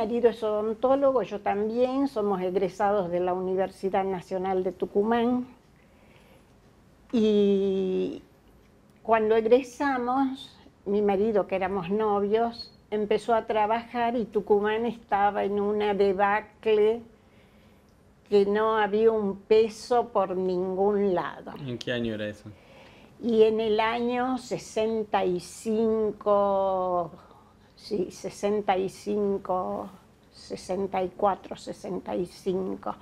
marido es odontólogo, yo también, somos egresados de la Universidad Nacional de Tucumán. Y cuando egresamos, mi marido, que éramos novios, empezó a trabajar y Tucumán estaba en una debacle que no había un peso por ningún lado. ¿En qué año era eso? Y en el año 65, sí, 65, 64, 65.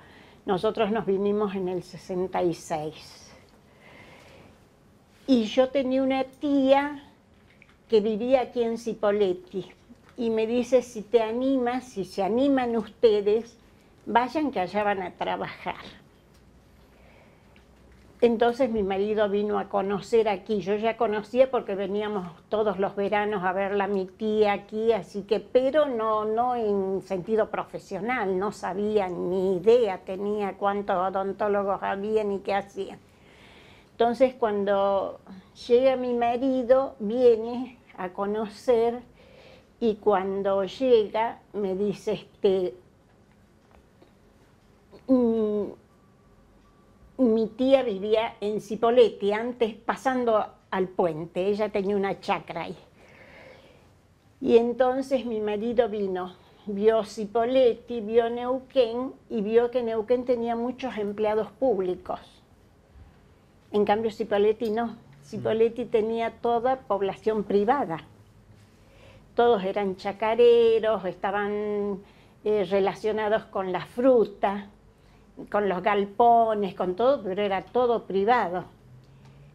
Nosotros nos vinimos en el 66. Y yo tenía una tía que vivía aquí en Cipolletti y me dice, si te animas, si se animan ustedes, vayan que allá van a trabajar. Entonces mi marido vino a conocer aquí, yo ya conocía porque veníamos todos los veranos a verla a mi tía aquí, así que, pero no en sentido profesional, no sabía ni idea, tenía cuántos odontólogos había ni qué hacían. Entonces cuando llega mi marido, viene a conocer y cuando llega me dice, mi tía vivía en Cipolletti, antes pasando al puente, ella tenía una chacra ahí. Y entonces mi marido vino, vio Cipolletti, vio Neuquén y vio que Neuquén tenía muchos empleados públicos. En cambio Cipolletti no, Cipolletti tenía toda población privada. Todos eran chacareros, estaban relacionados con la fruta, con los galpones, con todo, pero era todo privado.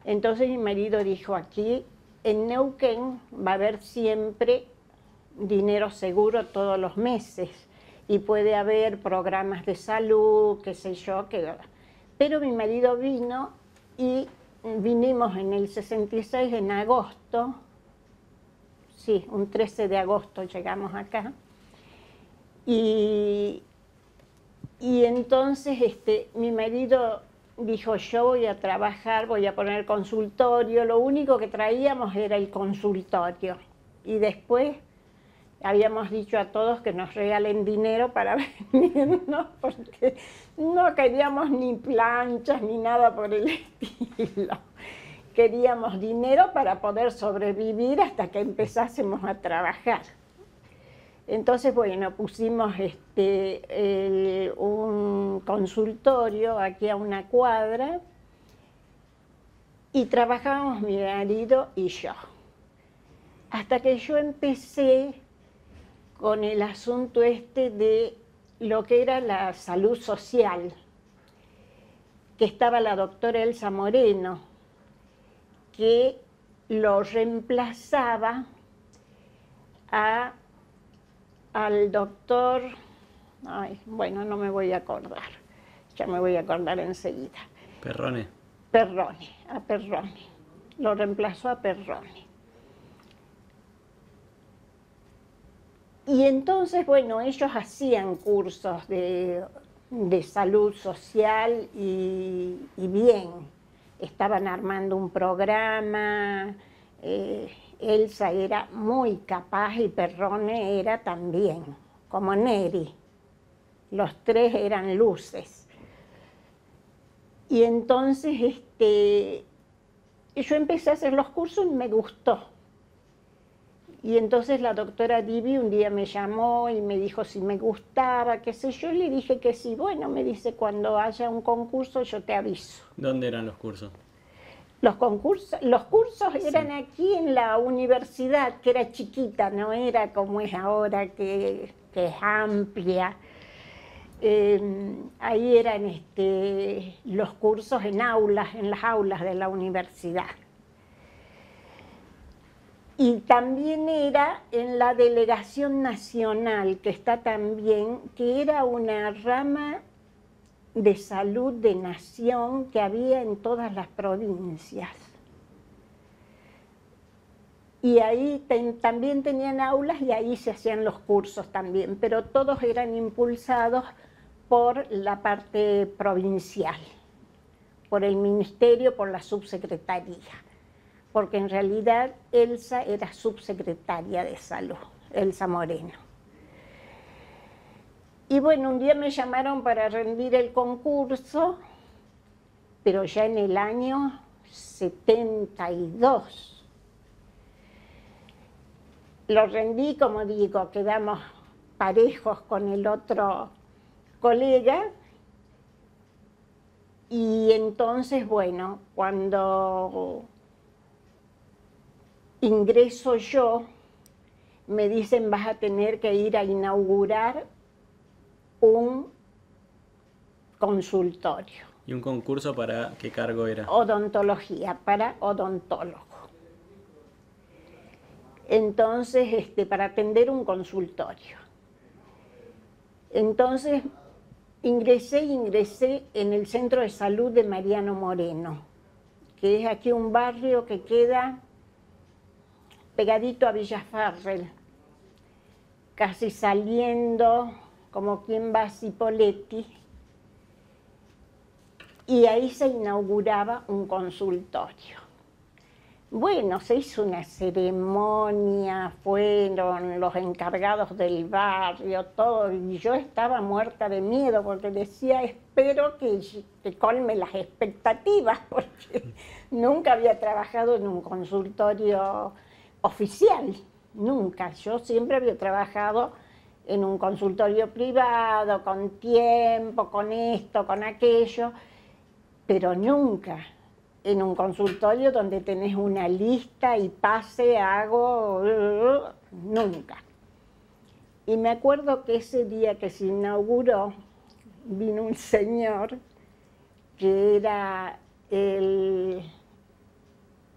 Entonces mi marido dijo, aquí en Neuquén va a haber siempre dinero seguro todos los meses y puede haber programas de salud, qué sé yo, pero mi marido vino y vinimos en el 66, en agosto, sí, un 13 de agosto llegamos acá, y entonces mi marido dijo, yo voy a trabajar, voy a poner consultorio, lo único que traíamos era el consultorio. Y después habíamos dicho a todos que nos regalen dinero para venirnos, porque no queríamos ni planchas ni nada por el estilo. Queríamos dinero para poder sobrevivir hasta que empezásemos a trabajar. Entonces, bueno, pusimos un consultorio aquí a una cuadra y trabajábamos mi marido y yo. Hasta que yo empecé con el asunto de lo que era la salud social, que estaba la doctora Elsa Moreno, que lo reemplazaba al doctor, bueno, no me voy a acordar, ya me voy a acordar enseguida. Perrone. Perrone, a Perrone, lo reemplazó a Perrone. Y entonces, bueno, ellos hacían cursos de salud social y bien, estaban armando un programa. Elsa era muy capaz y Perrone era también, como Neri. Los tres eran luces. Y entonces yo empecé a hacer los cursos y me gustó. Y entonces la doctora Divi un día me llamó y me dijo si me gustaba, qué sé yo, y le dije que sí. Bueno, me dice, cuando haya un concurso yo te aviso. ¿Dónde eran los cursos? Los cursos eran aquí en la universidad, que era chiquita, no era como es ahora, que es amplia. Ahí eran los cursos en las aulas de la universidad. Y también era en la Delegación Nacional, que está también, que era una rama de salud de nación que había en todas las provincias. Y ahí también tenían aulas y ahí se hacían los cursos también, pero todos eran impulsados por la parte provincial, por el ministerio, por la subsecretaría, porque en realidad Elsa era subsecretaria de salud, Elsa Moreno. Y bueno, un día me llamaron para rendir el concurso, pero ya en el año 72. Lo rendí, como digo, quedamos parejos con el otro colega. Y entonces, bueno, cuando ingreso yo, me dicen vas a tener que ir a inaugurar un consultorio. ¿Y un concurso para qué cargo era? Odontología, para odontólogo. Entonces, para atender un consultorio. Entonces, ingresé en el Centro de Salud de Mariano Moreno, que es aquí un barrio que queda pegadito a Villa Farrell, casi saliendo como quien va a Cipolletti, y ahí se inauguraba un consultorio. Bueno, se hizo una ceremonia, fueron los encargados del barrio, todo, y yo estaba muerta de miedo porque decía, espero que colme las expectativas, porque nunca había trabajado en un consultorio oficial, nunca. Yo siempre había trabajado en un consultorio privado, con tiempo, con esto, con aquello, pero nunca en un consultorio donde tenés una lista y pase, hago, nunca. Y me acuerdo que ese día que se inauguró, vino un señor que era el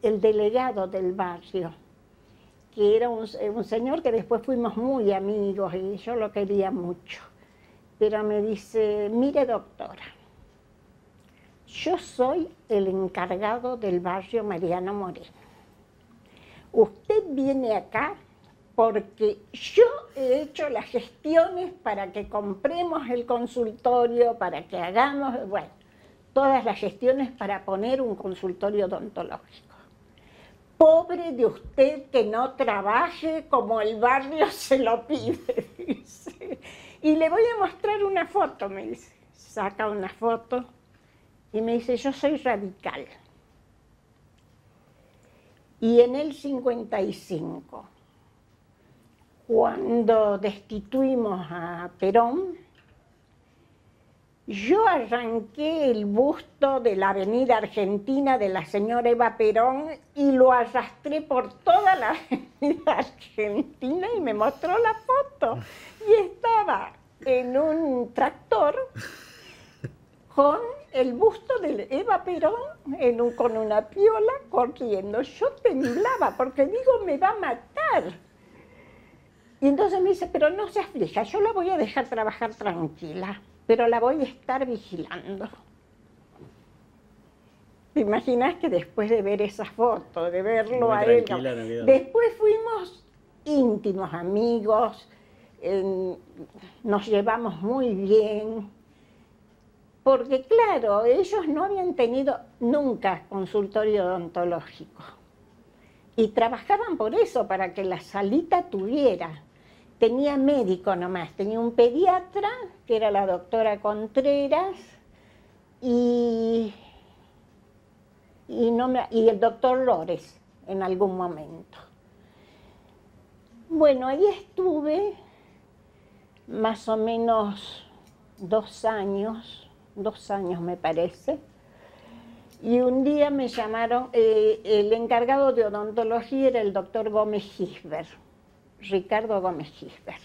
delegado del barrio, que era un señor que después fuimos muy amigos y yo lo quería mucho. Pero me dice, mire doctora, yo soy el encargado del barrio Mariano Moreno. Usted viene acá porque yo he hecho las gestiones para que compremos el consultorio, para que hagamos, bueno, todas las gestiones para poner un consultorio odontológico. Pobre de usted que no trabaje como el barrio se lo pide, dice. Y le voy a mostrar una foto, me dice. Saca una foto. Y me dice, yo soy radical. Y en el 55, cuando destituimos a Perón, yo arranqué el busto de la Avenida Argentina de la señora Eva Perón y lo arrastré por toda la Avenida Argentina y me mostró la foto. Y estaba en un tractor con el busto de Eva Perón con una piola corriendo. Yo temblaba porque digo, me va a matar. Y entonces me dice, pero no se aflija, yo la voy a dejar trabajar tranquila, pero la voy a estar vigilando. ¿Te imaginas que después de ver esa foto, de verlo muy a él, después fuimos íntimos amigos, nos llevamos muy bien? Porque claro, ellos no habían tenido nunca consultorio odontológico. Y trabajaban por eso, para que la salita tuviera. Tenía médico nomás, tenía un pediatra, que era la doctora Contreras, y el doctor Lores en algún momento. Bueno, ahí estuve más o menos 2 años me parece, y un día me llamaron, el encargado de odontología era el doctor Gómez Gisbert, Ricardo Gómez Gisbert,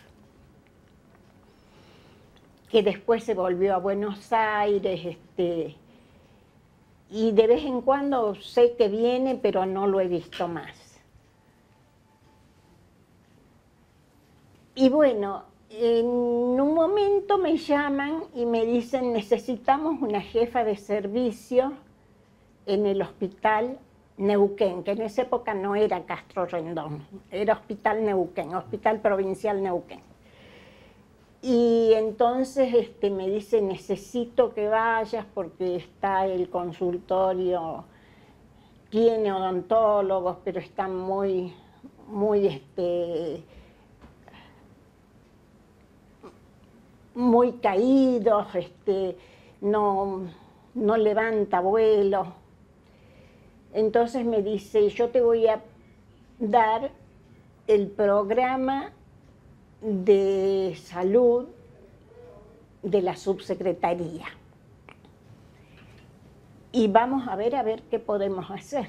que después se volvió a Buenos Aires, y de vez en cuando sé que viene, pero no lo he visto más. Y bueno, en un momento me llaman y me dicen, necesitamos una jefa de servicio en el Hospital Neuquén, que en esa época no era Castro Rendón, era Hospital Neuquén, Hospital Provincial Neuquén. Y entonces me dice, necesito que vayas porque está el consultorio, tiene odontólogos, pero están muy muy caídos, no levanta vuelo. Entonces me dice, yo te voy a dar el programa de salud de la subsecretaría. Y vamos a ver qué podemos hacer.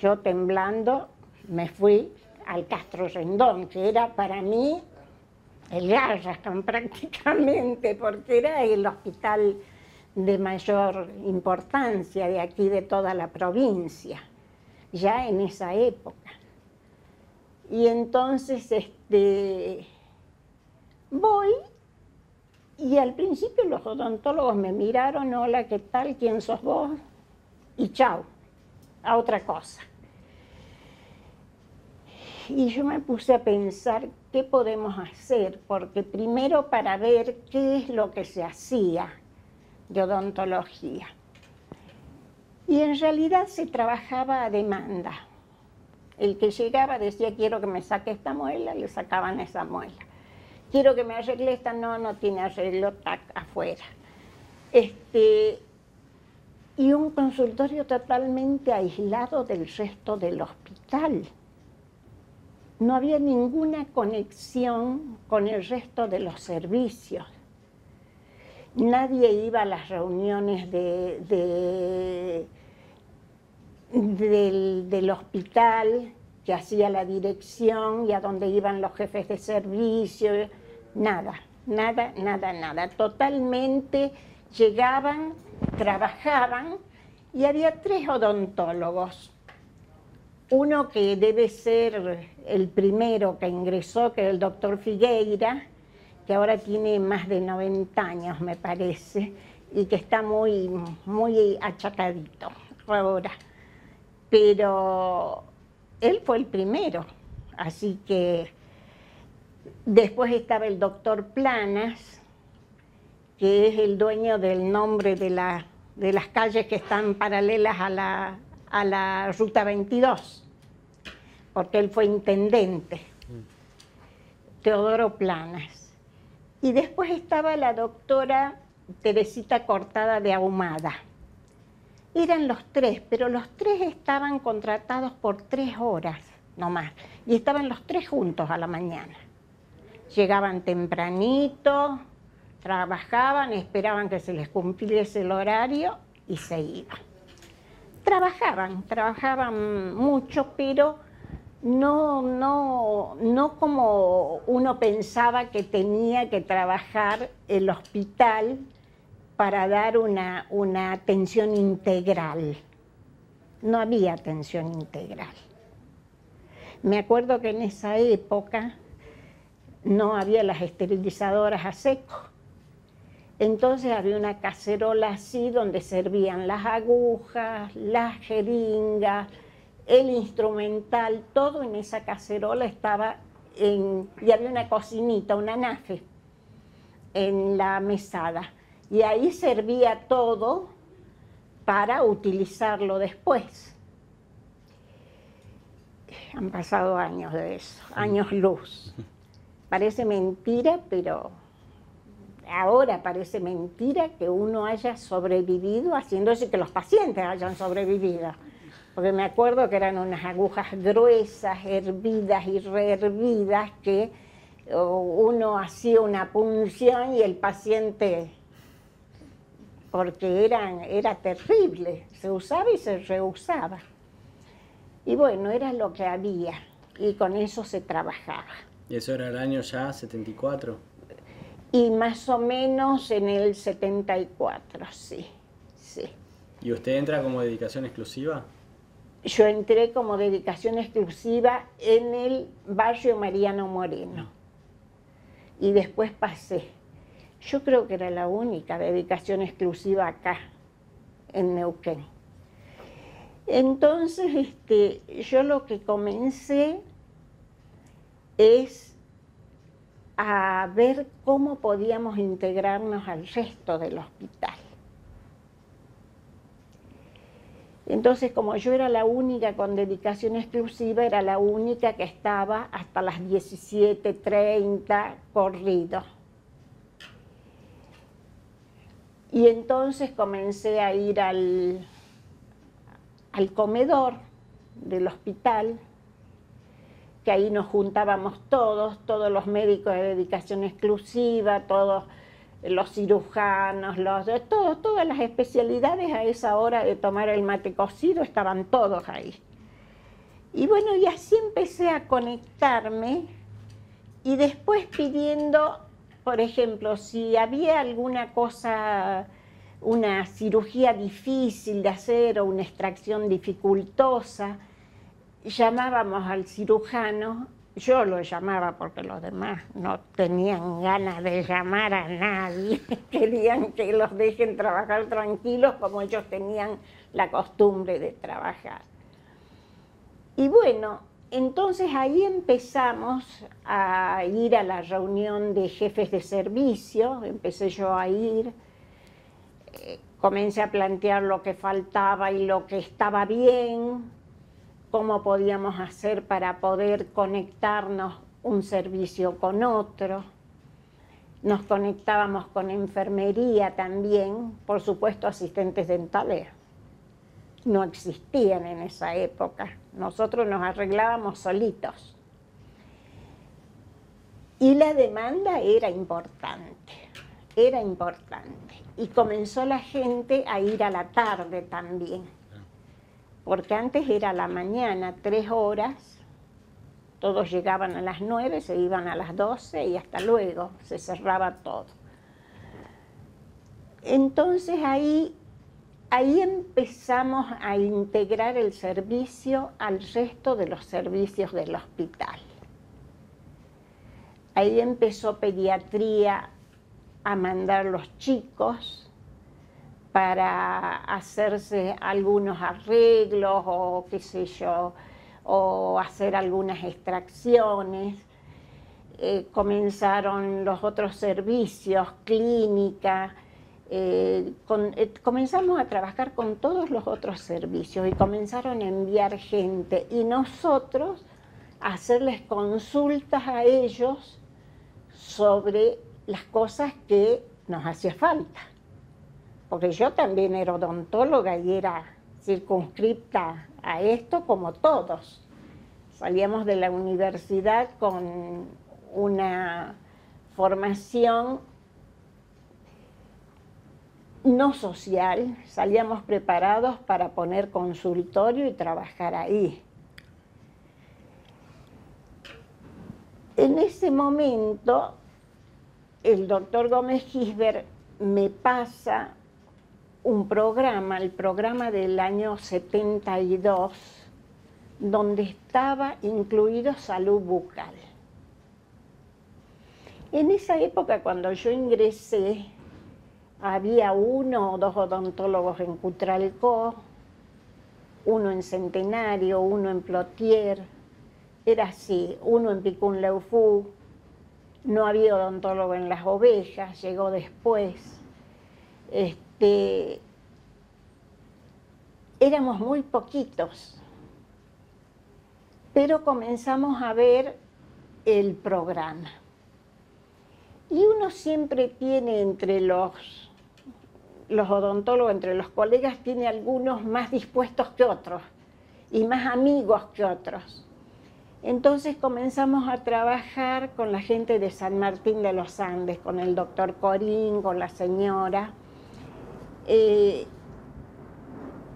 Yo temblando me fui al Castro Rendón, que era para mí el Garrahan prácticamente, porque era el hospital de mayor importancia de aquí, de toda la provincia, ya en esa época. Y entonces voy, y al principio los odontólogos me miraron, hola, ¿qué tal? ¿Quién sos vos? Y chao, a otra cosa. Y yo me puse a pensar qué podemos hacer, porque primero para ver qué es lo que se hacía de odontología. Y en realidad se trabajaba a demanda. El que llegaba decía, quiero que me saque esta muela, le sacaban esa muela. Quiero que me arregle esta, no tiene arreglo, tac, afuera. Y un consultorio totalmente aislado del resto del hospital. No había ninguna conexión con el resto de los servicios. Nadie iba a las reuniones del hospital que hacía la dirección y a donde iban los jefes de servicio. Nada. Totalmente llegaban, trabajaban y había 3 odontólogos. Uno que debe ser el primero que ingresó, que es el doctor Figueira, que ahora tiene más de 90 años, me parece, y que está muy achacadito ahora. Pero él fue el primero, así que después estaba el doctor Planas, que es el dueño del nombre de las calles que están paralelas a la Ruta 22, porque él fue intendente, Teodoro Planas. Y después estaba la doctora Teresita Cortada de Ahumada. Eran los 3, pero los 3 estaban contratados por 3 horas nomás, y estaban los 3 juntos a la mañana. Llegaban tempranito, trabajaban, esperaban que se les cumpliese el horario y se iban. Trabajaban mucho, pero no como uno pensaba que tenía que trabajar el hospital para dar una atención integral. No había atención integral. Me acuerdo que en esa época no había las esterilizadoras a seco. Entonces había una cacerola así donde servían las agujas, las jeringas, el instrumental, todo en esa cacerola estaba y había una cocinita, una nafe en la mesada. Y ahí servía todo para utilizarlo después. Han pasado años de eso, años luz. Parece mentira, pero ahora parece mentira que uno haya sobrevivido haciendo eso y que los pacientes hayan sobrevivido. Porque me acuerdo que eran unas agujas gruesas, hervidas y rehervidas, que uno hacía una punción y el paciente, porque era terrible, se usaba y se reusaba. Y bueno, era lo que había, y con eso se trabajaba. ¿Y eso era el año ya 74? Y más o menos en el 74, sí. ¿Y usted entra como dedicación exclusiva? Yo entré como dedicación exclusiva en el barrio Mariano Moreno. Y después pasé. Yo creo que era la única dedicación exclusiva acá, en Neuquén. Entonces, yo lo que comencé es a ver cómo podíamos integrarnos al resto del hospital. Entonces, como yo era la única con dedicación exclusiva, era la única que estaba hasta las 17:30 corrido. Y entonces comencé a ir al comedor del hospital, que ahí nos juntábamos todos los médicos de dedicación exclusiva, todos los cirujanos, todas las especialidades a esa hora de tomar el mate cocido, estaban todos ahí. Y bueno, y así empecé a conectarme y después pidiendo, por ejemplo, si había alguna cosa, una cirugía difícil de hacer o una extracción dificultosa, llamábamos al cirujano. Yo lo llamaba porque los demás no tenían ganas de llamar a nadie, querían que los dejen trabajar tranquilos como ellos tenían la costumbre de trabajar. Y bueno, entonces ahí empezamos a ir a la reunión de jefes de servicio, empecé yo a ir, comencé a plantear lo que faltaba y lo que estaba bien, cómo podíamos hacer para poder conectarnos un servicio con otro. Nos conectábamos con enfermería también, por supuesto asistentes dentales. No existían en esa época, nosotros nos arreglábamos solitos. Y la demanda era importante, y comenzó la gente a ir a la tarde también. Porque antes era la mañana, 3 horas, todos llegaban a las 9, se iban a las 12 y hasta luego, se cerraba todo. Entonces ahí empezamos a integrar el servicio al resto de los servicios del hospital. Ahí empezó pediatría a mandar los chicos para hacerse algunos arreglos o qué sé yo, o hacer algunas extracciones. Comenzaron los otros servicios, clínica, comenzamos a trabajar con todos los otros servicios y comenzaron a enviar gente y nosotros a hacerles consultas a ellos sobre las cosas que nos hacía falta. Porque yo también era odontóloga y era circunscripta a esto como todos. Salíamos de la universidad con una formación no social, salíamos preparados para poner consultorio y trabajar ahí. En ese momento, el doctor Gómez Gisbert me pasa un programa, el programa del año 72, donde estaba incluido salud bucal. En esa época, cuando yo ingresé, había 1 o 2 odontólogos en Cutralcó, 1 en Centenario, 1 en Plotier, era así, 1 en Picún-Leufú, no había odontólogo en Las Ovejas, llegó después. Éramos muy poquitos, pero comenzamos a ver el programa. Y uno siempre tiene entre los odontólogos, entre los colegas, tiene algunos más dispuestos que otros y más amigos que otros. Entonces comenzamos a trabajar con la gente de San Martín de los Andes, con el doctor Corín, con la señora,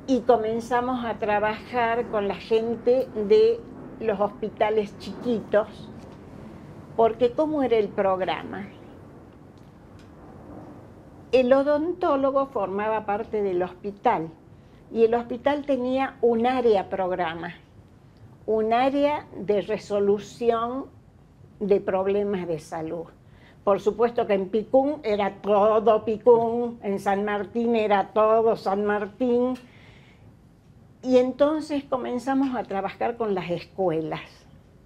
y comenzamos a trabajar con la gente de los hospitales chiquitos, porque ¿cómo era el programa? El odontólogo formaba parte del hospital y el hospital tenía un área programa, un área de resolución de problemas de salud. Por supuesto que en Picún era todo Picún, en San Martín era todo San Martín. Y entonces comenzamos a trabajar con las escuelas,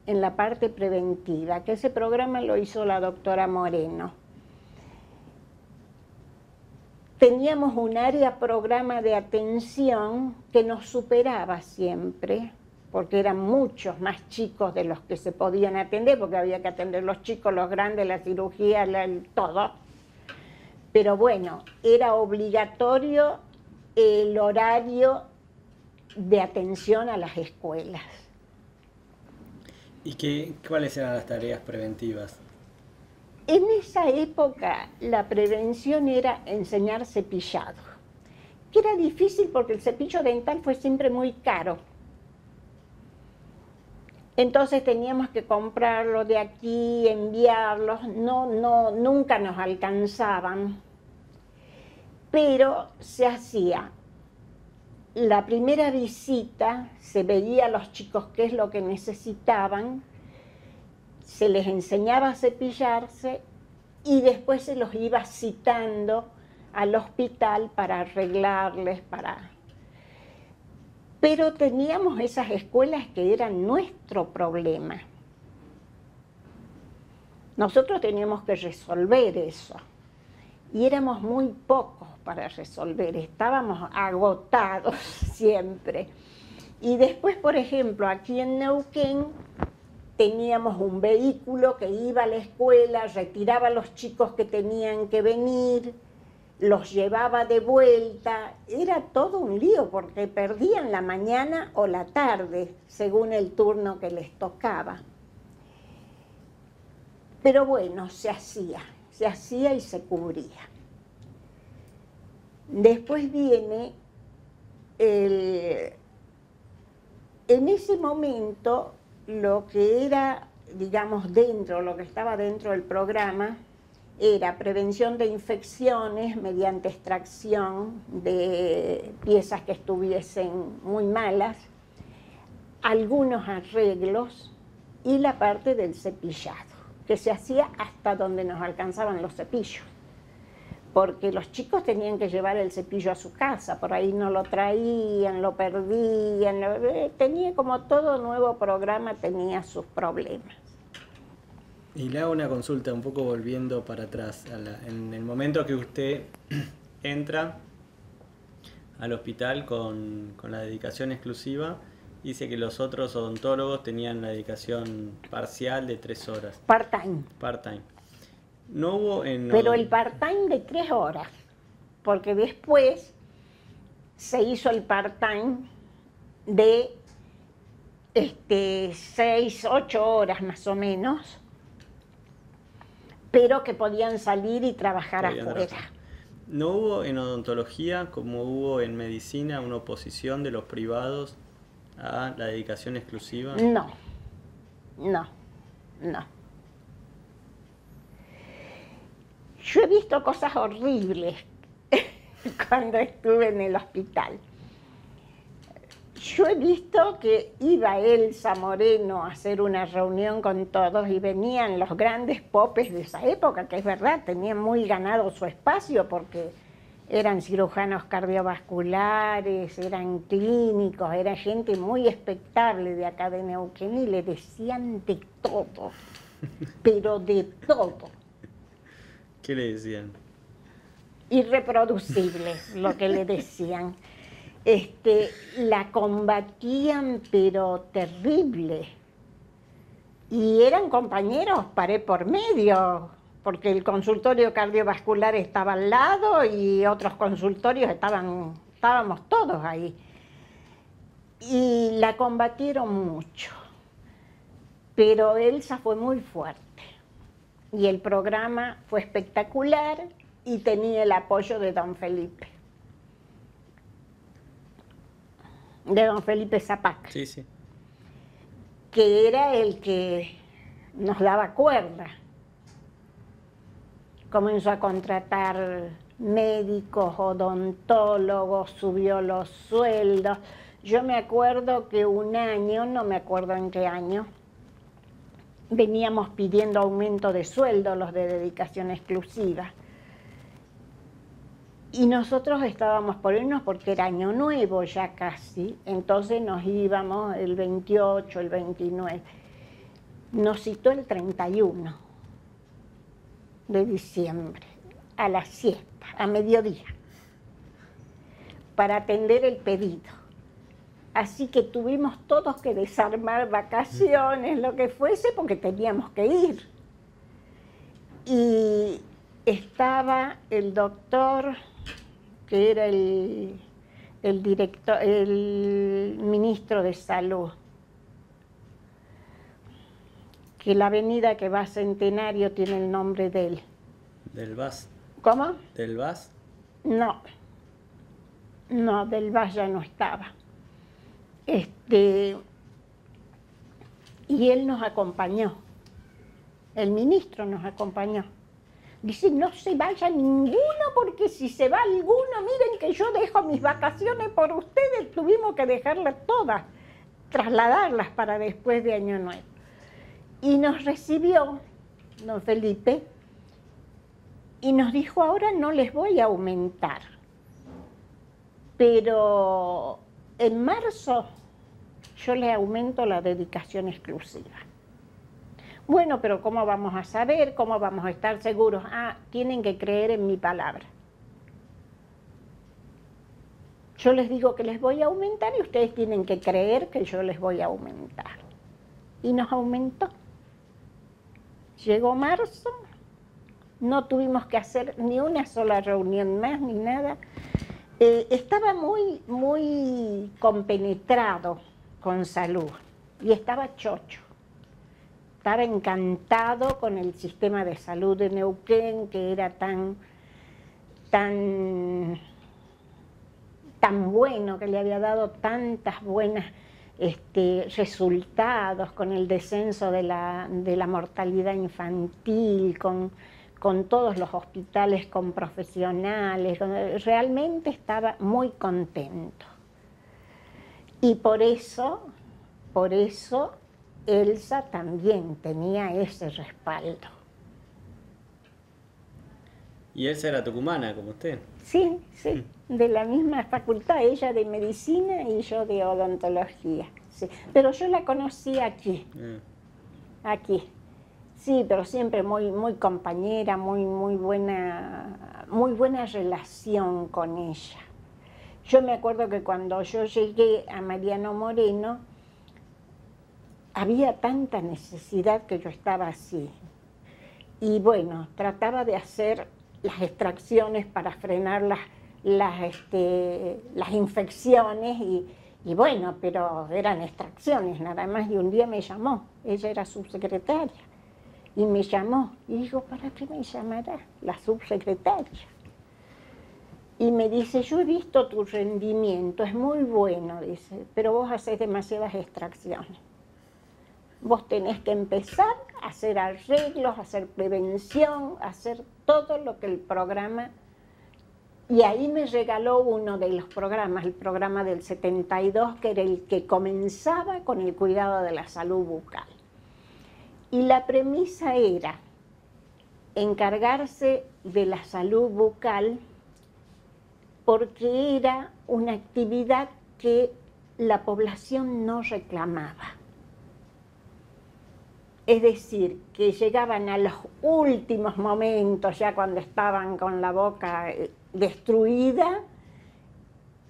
en la parte preventiva, que ese programa lo hizo la doctora Moreno. teníamos un área programa de atención que nos superaba siempre, porque eran muchos más chicos de los que se podían atender, porque había que atender los chicos, los grandes, la cirugía, todo. Pero bueno, era obligatorio el horario de atención a las escuelas. ¿Y cuáles eran las tareas preventivas? En esa época la prevención era enseñar cepillado, que era difícil porque el cepillo dental fue siempre muy caro. Entonces teníamos que comprarlo de aquí, enviarlos, nunca nos alcanzaban. Pero se hacía la primera visita, se veía a los chicos qué es lo que necesitaban, se les enseñaba a cepillarse y después se los iba citando al hospital para arreglarles, Pero teníamos esas escuelas que eran nuestro problema. Nosotros teníamos que resolver eso. Y éramos muy pocos para resolver, estábamos agotados siempre. Y después, por ejemplo, aquí en Neuquén teníamos un vehículo que iba a la escuela, retiraba a los chicos que tenían que venir, los llevaba de vuelta. Era todo un lío porque perdían la mañana o la tarde, según el turno que les tocaba. Pero bueno, se hacía y se cubría. Después viene en ese momento lo que era, digamos, lo que estaba dentro del programa era prevención de infecciones mediante extracción de piezas que estuviesen muy malas, algunos arreglos y la parte del cepillado, que se hacía hasta donde nos alcanzaban los cepillos, porque los chicos tenían que llevar el cepillo a su casa, por ahí no lo traían, lo perdían, tenía como todo nuevo programa, tenía sus problemas. Y le hago una consulta, un poco volviendo para atrás, en el momento que usted entra al hospital con la dedicación exclusiva, dice que los otros odontólogos tenían la dedicación parcial de 3 horas. Part-time. Part-time. No hubo Pero el part-time de 3 horas, porque después se hizo el part-time de 6, 8 horas más o menos, pero que podían salir y trabajar afuera. ¿No hubo en odontología, como hubo en medicina, una oposición de los privados a la dedicación exclusiva? No. Yo he visto cosas horribles cuando estuve en el hospital. Yo he visto que iba Elsa Moreno a hacer una reunión con todos y venían los grandes popes de esa época, que es verdad, tenían muy ganado su espacio porque eran cirujanos cardiovasculares, eran clínicos, era gente muy expectable de acá de Neuquén y le decían de todo, pero de todo. ¿Qué le decían? Irreproducible lo que le decían. La combatían, pero terrible. Y eran compañeros pared por medio, porque el consultorio cardiovascular estaba al lado y otros consultorios estábamos todos ahí. Y la combatieron mucho. Pero Elsa fue muy fuerte. Y el programa fue espectacular y tenía el apoyo de don Felipe. De don Felipe Zapac. Sí, sí. Que era el que nos daba cuerda. Comenzó a contratar médicos, odontólogos, subió los sueldos. Yo me acuerdo que un año, no me acuerdo en qué año, veníamos pidiendo aumento de sueldo los de dedicación exclusiva. Y nosotros estábamos por irnos porque era año nuevo ya casi, entonces nos íbamos el 28, el 29. Nos citó el 31 de diciembre, a la siesta, a mediodía. para atender el pedido. Así que tuvimos todos que desarmar vacaciones, lo que fuese, porque teníamos que ir. Y estaba el doctor, que era el director, el ministro de Salud, que la avenida que va a Centenario tiene el nombre de él. ¿Del VAS? ¿Cómo? ¿Del VAS? No, del VAS ya no estaba. Y él nos acompañó, el ministro nos acompañó. Dice, no se vaya ninguno, porque si se va alguno, miren que yo dejo mis vacaciones por ustedes. Tuvimos que dejarlas todas, trasladarlas para después de Año Nuevo. Y nos recibió don Felipe y nos dijo, ahora no les voy a aumentar, pero en marzo yo les aumento la dedicación exclusiva. Bueno, pero ¿cómo vamos a saber? ¿Cómo vamos a estar seguros? Tienen que creer en mi palabra. Yo les digo que les voy a aumentar y ustedes tienen que creer que yo les voy a aumentar. Y nos aumentó. Llegó marzo, no tuvimos que hacer ni una sola reunión más ni nada. Estaba muy compenetrado con salud y estaba chocho. Estaba encantado con el sistema de salud de Neuquén, que era tan bueno, que le había dado tantas buenas resultados, con el descenso de la mortalidad infantil, con todos los hospitales con profesionales. Realmente estaba muy contento. Y por eso Elsa también tenía ese respaldo. ¿Y Elsa era tucumana, como usted? Sí, de la misma facultad, ella de medicina y yo de odontología. Sí. Pero yo la conocí aquí, aquí. Sí, pero siempre muy compañera, muy buena relación con ella. Yo me acuerdo que cuando yo llegué a Mariano Moreno, había tanta necesidad que yo estaba así. Y bueno, trataba de hacer las extracciones para frenar las infecciones y bueno, pero eran extracciones nada más. Y un día me llamó, ella era subsecretaria, y me llamó. Y digo, ¿para qué me llamará la subsecretaria? Y me dice, yo he visto tu rendimiento, es muy bueno, dice, pero vos haces demasiadas extracciones. Vos tenés que empezar a hacer arreglos, a hacer prevención, a hacer todo lo que el programa... Y ahí me regaló uno de los programas, el programa del 72, que era el que comenzaba con el cuidado de la salud bucal. Y la premisa era encargarse de la salud bucal porque era una actividad que la población no reclamaba. Es decir, que llegaban a los últimos momentos, ya cuando estaban con la boca destruida,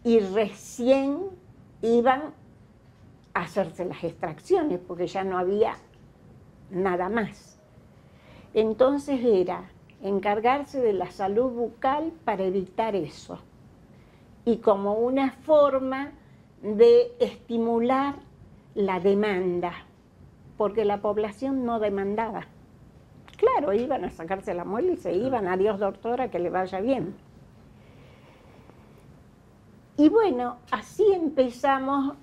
y recién iban a hacerse las extracciones, porque ya no había nada más. Entonces era encargarse de la salud bucal para evitar eso, y como una forma de estimular la demanda, porque la población no demandaba. Claro, iban a sacarse la muela y se iban, adiós doctora, que le vaya bien. Y bueno, así empezamos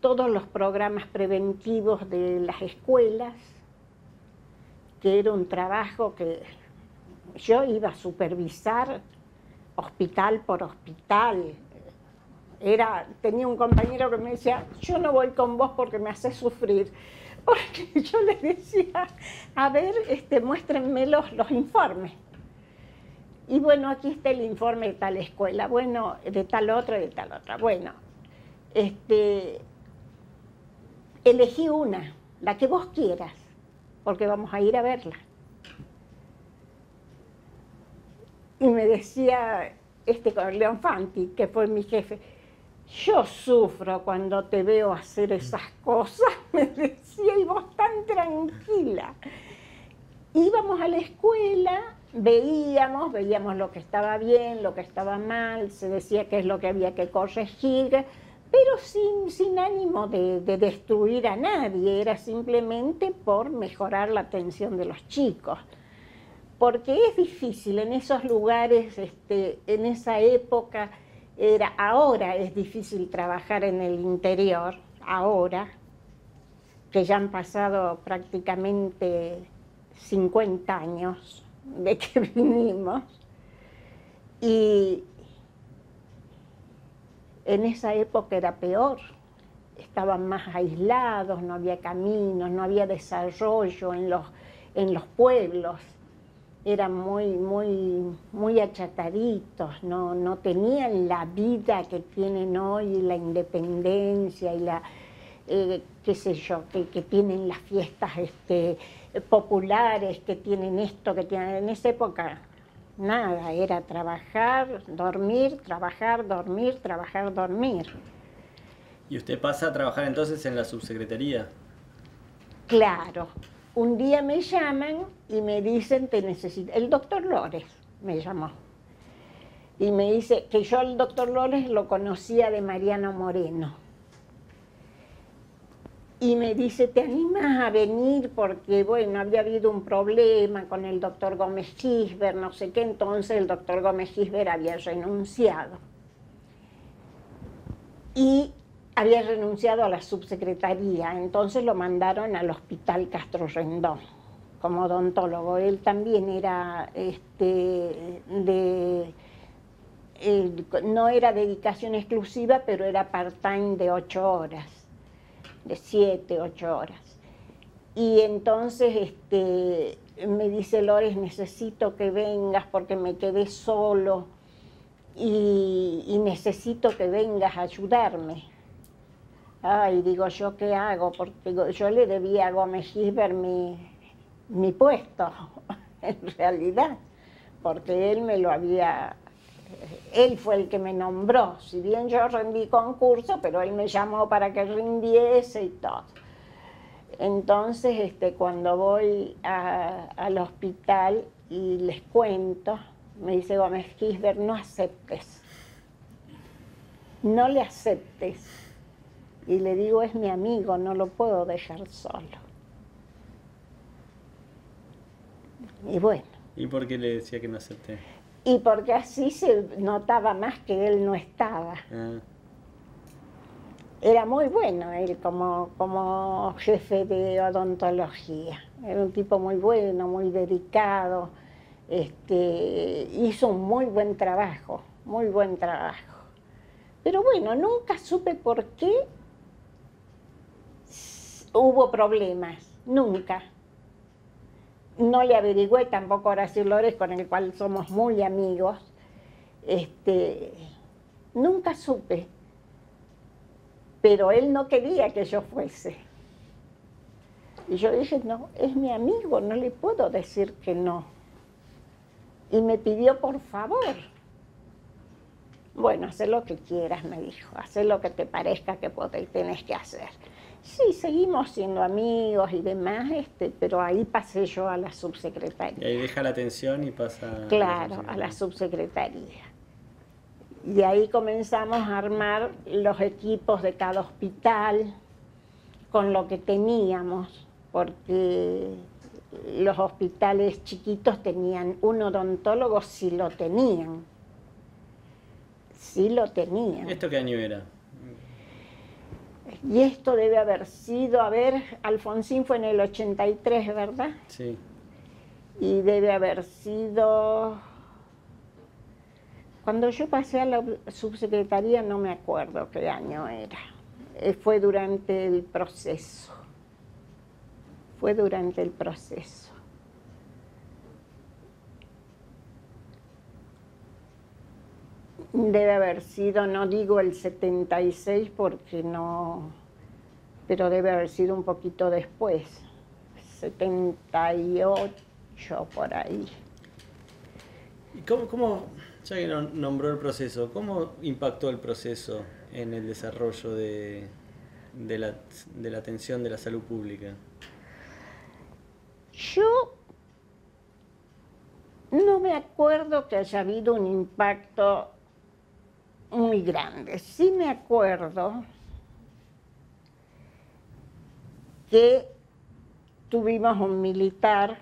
todos los programas preventivos de las escuelas, que era un trabajo que yo iba a supervisar hospital por hospital. Tenía un compañero que me decía, yo no voy con vos porque me haces sufrir. Porque yo les decía, a ver, muéstrenme los informes. Y bueno, aquí está el informe de tal escuela, bueno, de tal otra, de tal otra. Bueno, elegí una, la que vos quieras, porque vamos a ir a verla. Y me decía con León Fanti, que fue mi jefe, yo sufro cuando te veo hacer esas cosas, me decía, y vos tan tranquila. Íbamos a la escuela, veíamos lo que estaba bien, lo que estaba mal, se decía qué es lo que había que corregir, pero sin ánimo de destruir a nadie, era simplemente por mejorar la atención de los chicos. Porque es difícil en esos lugares, en esa época, ahora es difícil trabajar en el interior, ahora, que ya han pasado prácticamente 50 años de que vinimos, y en esa época era peor, estaban más aislados, no había caminos, no había desarrollo en los pueblos, eran muy achataditos, no tenían la vida que tienen hoy, la independencia y la, qué sé yo, que tienen las fiestas populares, que tienen esto, que tienen en esa época. Nada, era trabajar, dormir, trabajar, dormir, trabajar, dormir. ¿Y usted pasa a trabajar entonces en la subsecretaría? Claro. Un día me llaman y me dicen, te necesito. El doctor Lores me llamó. Y me dice que yo al doctor Lores lo conocía de Mariano Moreno. Y me dice, ¿te animas a venir? Porque, bueno, había habido un problema con el doctor Gómez Gisbert, no sé qué, entonces el doctor Gómez Gisbert había renunciado. Y había renunciado a la subsecretaría, entonces lo mandaron al Hospital Castro Rendón como odontólogo. Él también era no era dedicación exclusiva, pero era part-time de 8 horas, de 7, 8 horas. Y entonces me dice, Lores, necesito que vengas porque me quedé solo y necesito que vengas a ayudarme. Ay, digo, ¿yo qué hago? Porque yo le debía a Gómez Gisbert mi puesto, en realidad, porque él me lo había... Él fue el que me nombró, si bien yo rendí concurso, pero él me llamó para que rindiese y todo. Entonces, cuando voy al hospital y les cuento, me dice Gómez Gisbert, no aceptes, no le aceptes. Y le digo, es mi amigo, no lo puedo dejar solo. Y bueno. ¿Y por qué le decía que no acepté? Y porque así se notaba más que él no estaba. Ah. Era muy bueno él como jefe de odontología. Era un tipo muy bueno, muy dedicado. Hizo un muy buen trabajo, muy buen trabajo. Pero bueno, nunca supe por qué hubo problemas, nunca. No le averigüé tampoco a Horacio Lores, con el cual somos muy amigos. Nunca supe. Pero él no quería que yo fuese. Y yo dije, no, es mi amigo, no le puedo decir que no. Y me pidió, por favor. Bueno, haz lo que quieras, me dijo, haz lo que te parezca que tenés que hacer. Sí, seguimos siendo amigos y demás, pero ahí pasé yo a la subsecretaría. Y ahí deja la atención y pasa... Claro, a la subsecretaría. Y ahí comenzamos a armar los equipos de cada hospital con lo que teníamos, porque los hospitales chiquitos tenían un odontólogo, sí lo tenían. Sí lo tenían. ¿Esto qué año era? Y esto debe haber sido, Alfonsín fue en el 83, ¿verdad? Sí. Y debe haber sido... Cuando yo pasé a la subsecretaría no me acuerdo qué año era. Fue durante el proceso. Fue durante el proceso. Debe haber sido, no digo el 76 porque no, pero debe haber sido un poquito después, 78 por ahí. ¿Y cómo Ya que nombró el proceso, ¿cómo impactó el proceso en el desarrollo de la atención de la salud pública? Yo no me acuerdo que haya habido un impacto muy grande. Sí me acuerdo que tuvimos un militar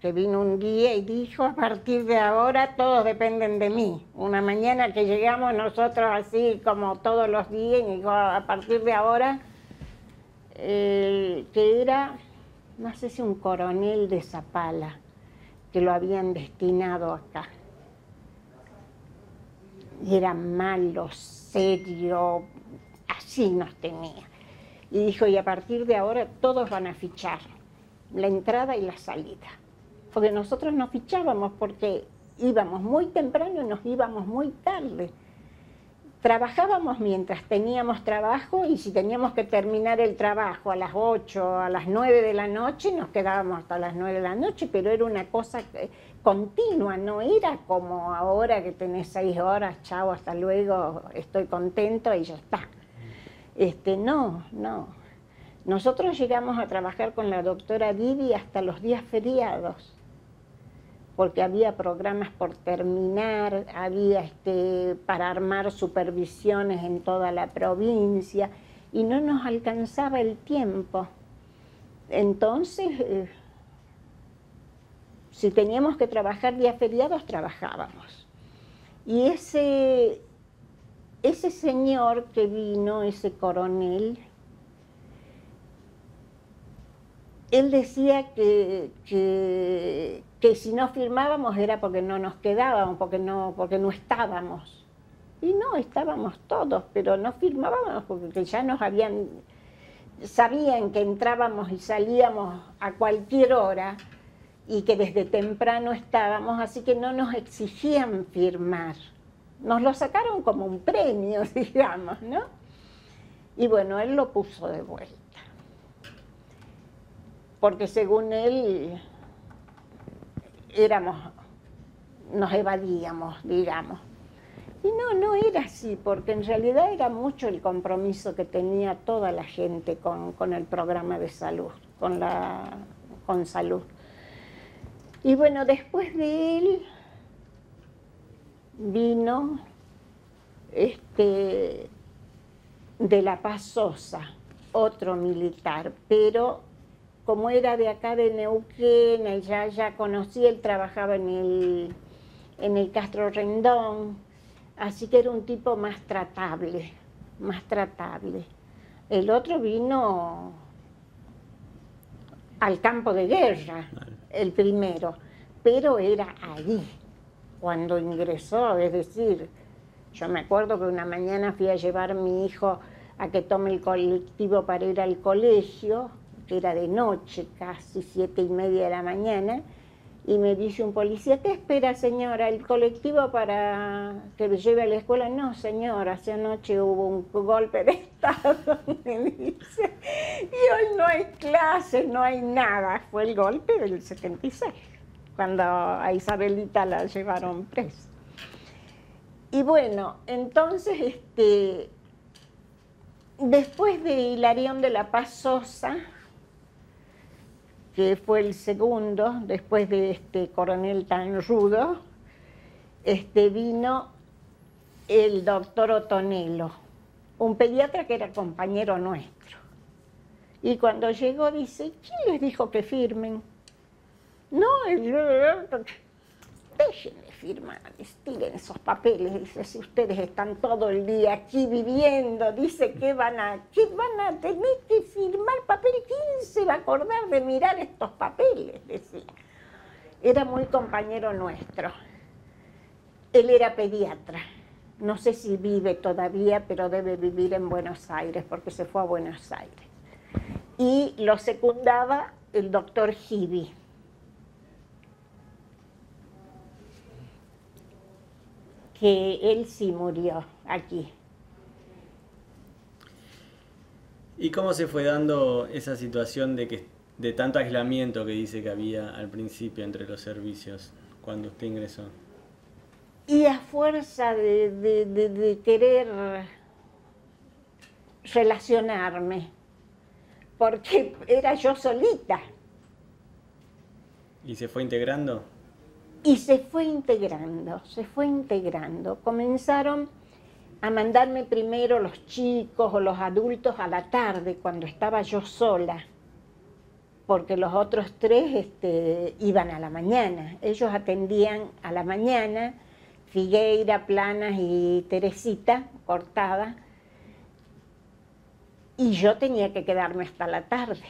que vino un día y dijo: a partir de ahora todos dependen de mí. Una mañana que llegamos nosotros así como todos los días, y dijo: a partir de ahora, que era, no sé si un coronel de Zapala, que lo habían destinado acá. Y era malo, serio, así nos tenía. Y dijo: y a partir de ahora todos van a fichar la entrada y la salida. Porque nosotros nos fichábamos porque íbamos muy temprano y nos íbamos muy tarde. Trabajábamos mientras teníamos trabajo, y si teníamos que terminar el trabajo a las 8, a las 9 de la noche, nos quedábamos hasta las 9 de la noche, pero era una cosa continua, no era como ahora que tenés 6 horas, chao, hasta luego, estoy contento y ya está. No. Nosotros llegamos a trabajar con la doctora Didi hasta los días feriados, porque había programas por terminar, había para armar supervisiones en toda la provincia, y no nos alcanzaba el tiempo. Entonces, si teníamos que trabajar días feriados, trabajábamos. Y ese señor que vino, ese coronel, él decía que si no firmábamos era porque no nos quedábamos, porque no estábamos. Y no, estábamos todos, pero no firmábamos porque ya sabían que entrábamos y salíamos a cualquier hora y que desde temprano estábamos, así que no nos exigían firmar. Nos lo sacaron como un premio, digamos, ¿no? Y bueno, él lo puso de vuelta, porque según él nos evadíamos, digamos. Y no era así, porque en realidad era mucho el compromiso que tenía toda la gente con el programa de salud, con salud. Y bueno, después de él vino de la Paz Sosa, otro militar, pero como era de acá de Neuquén, él ya conocí, él trabajaba en el Castro Rendón, así que era un tipo más tratable. El otro vino al campo de guerra, el primero, pero era ahí, cuando ingresó, es decir, yo me acuerdo que una mañana fui a llevar a mi hijo a que tome el colectivo para ir al colegio, que era de noche, casi 7:30 de la mañana, y me dice un policía: ¿qué espera, señora? ¿El colectivo para que lo lleve a la escuela? No, señora, hace anoche hubo un golpe de Estado, me dice, y hoy no hay clases, no hay nada. Fue el golpe del 76, cuando a Isabelita la llevaron presa. Y bueno, entonces, después de Hilarión de la Paz Sosa, que fue el segundo, después de este coronel tan rudo, vino el doctor Otonelo, un pediatra que era compañero nuestro. Y cuando llegó dice: ¿quién les dijo que firmen? No, dejen de firmar, tiren esos papeles. Dice: si ustedes están todo el día aquí viviendo, dice, ¿qué van a tener que firmar papel? ¿Quién se va a acordar de mirar estos papeles? Decía. Era muy compañero nuestro. Él era pediatra. No sé si vive todavía, pero debe vivir en Buenos Aires, porque se fue a Buenos Aires. Y lo secundaba el doctor Gibi, que él sí murió aquí. ¿Y cómo se fue dando esa situación de tanto aislamiento que dice que había al principio entre los servicios cuando usted ingresó? Y a fuerza de querer relacionarme, porque era yo solita. ¿Y se fue integrando? Y se fue integrando, se fue integrando. Comenzaron a mandarme primero los chicos o los adultos a la tarde, cuando estaba yo sola, porque los otros tres iban a la mañana. Ellos atendían a la mañana, Figueira, Planas y Teresita, Cortada, y yo tenía que quedarme hasta la tarde,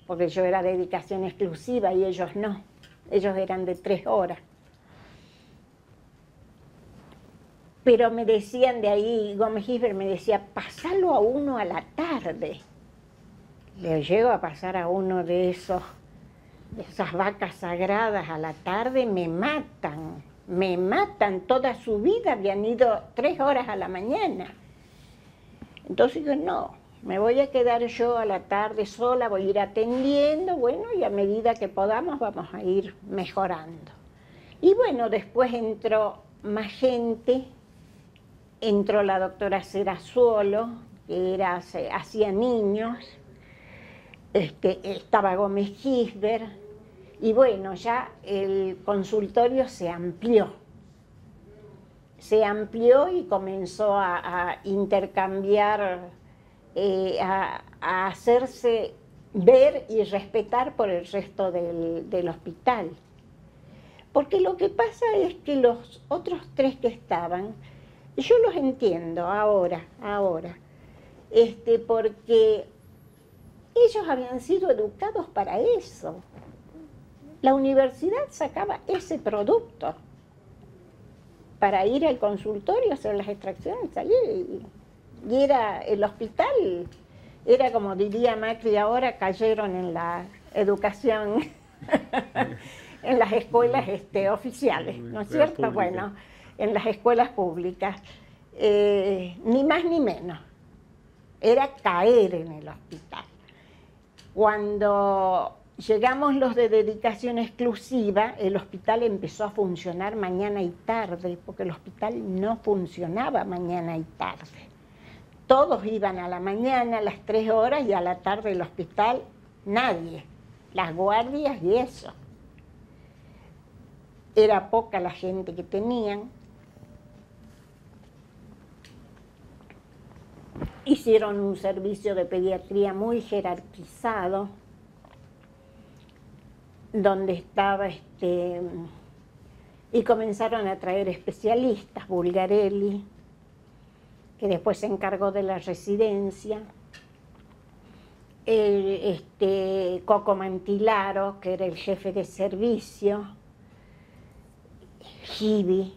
porque yo era dedicación exclusiva y ellos no. Ellos eran de 3 horas. Pero me decían de ahí, Gómez Gisbert me decía, pasalo a uno a la tarde. Le llego a pasar a uno de esas vacas sagradas a la tarde, me matan, toda su vida habían ido 3 horas a la mañana. Entonces yo no, me voy a quedar yo a la tarde sola, voy a ir atendiendo, bueno, y a medida que podamos vamos a ir mejorando. Y bueno, después entró más gente, entró la doctora Serazuolo, que hacía niños, estaba Gómez Gisbert, y bueno, ya el consultorio se amplió y comenzó a intercambiar, a hacerse ver y respetar por el resto del hospital. Porque lo que pasa es que los otros 3 que estaban, yo los entiendo ahora, porque ellos habían sido educados para eso. La universidad sacaba ese producto para ir al consultorio, hacer las extracciones, salir. Y era el hospital, era como diría Macri ahora, cayeron en la educación, en las escuelas oficiales, ¿no es cierto? Bueno, en las escuelas públicas, ni más ni menos, era caer en el hospital. Cuando llegamos los de dedicación exclusiva, el hospital empezó a funcionar mañana y tarde, porque el hospital no funcionaba mañana y tarde. Todos iban a la mañana, a las 3 horas, y a la tarde el hospital, nadie. Las guardias y eso. Era poca la gente que tenían. Hicieron un servicio de pediatría muy jerarquizado, donde estaba y comenzaron a traer especialistas, Bulgarelli, que después se encargó de la residencia, Coco Mantilaro, que era el jefe de servicio, Gibi,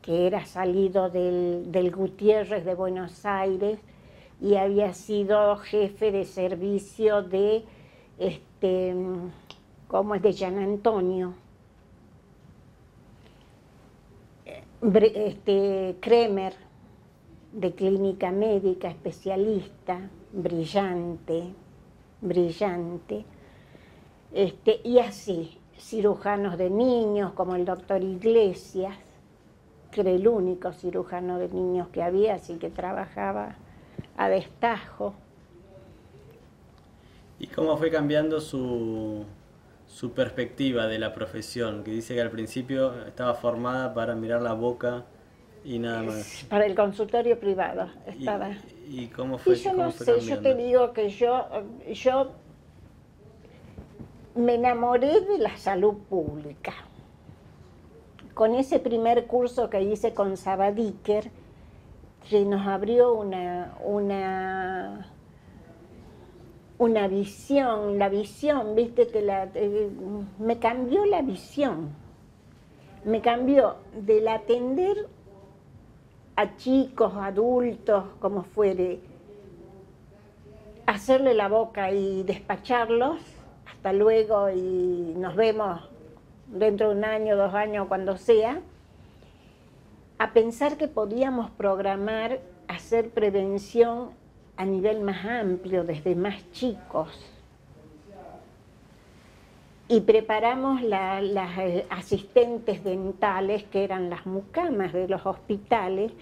que era salido del Gutiérrez de Buenos Aires y había sido jefe de servicio de, ¿cómo es?, de Gian Antonio. Kremer, de clínica médica, especialista, brillante, y así, cirujanos de niños como el doctor Iglesias, que era el único cirujano de niños que había, así que trabajaba a destajo. ¿Y cómo fue cambiando su perspectiva de la profesión? Que dice que al principio estaba formada para mirar la boca y nada más. Para el consultorio privado estaba. ¿Y cómo fue? Y yo no sé, yo te digo que yo me enamoré de la salud pública. Con ese primer curso que hice con Sabadiker, que nos abrió una visión, la visión, viste, me cambió la visión. Me cambió del atender a chicos, adultos, como fuere, hacerle la boca y despacharlos, hasta luego y nos vemos dentro de 1 año, 2 años, cuando sea, a pensar que podíamos programar, hacer prevención a nivel más amplio, desde más chicos. y preparamos las asistentes dentales, que eran las mucamas de los hospitales,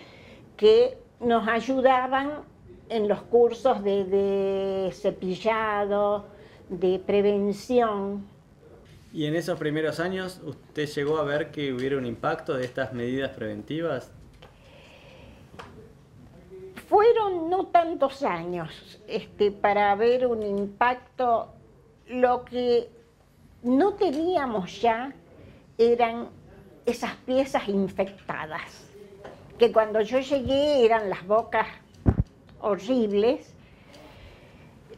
que nos ayudaban en los cursos de cepillado, de prevención. ¿Y en esos primeros años usted llegó a ver que hubiera un impacto de estas medidas preventivas? Fueron no tantos años para ver un impacto. Lo que no teníamos ya eran esas piezas infectadas, que cuando yo llegué eran las bocas horribles.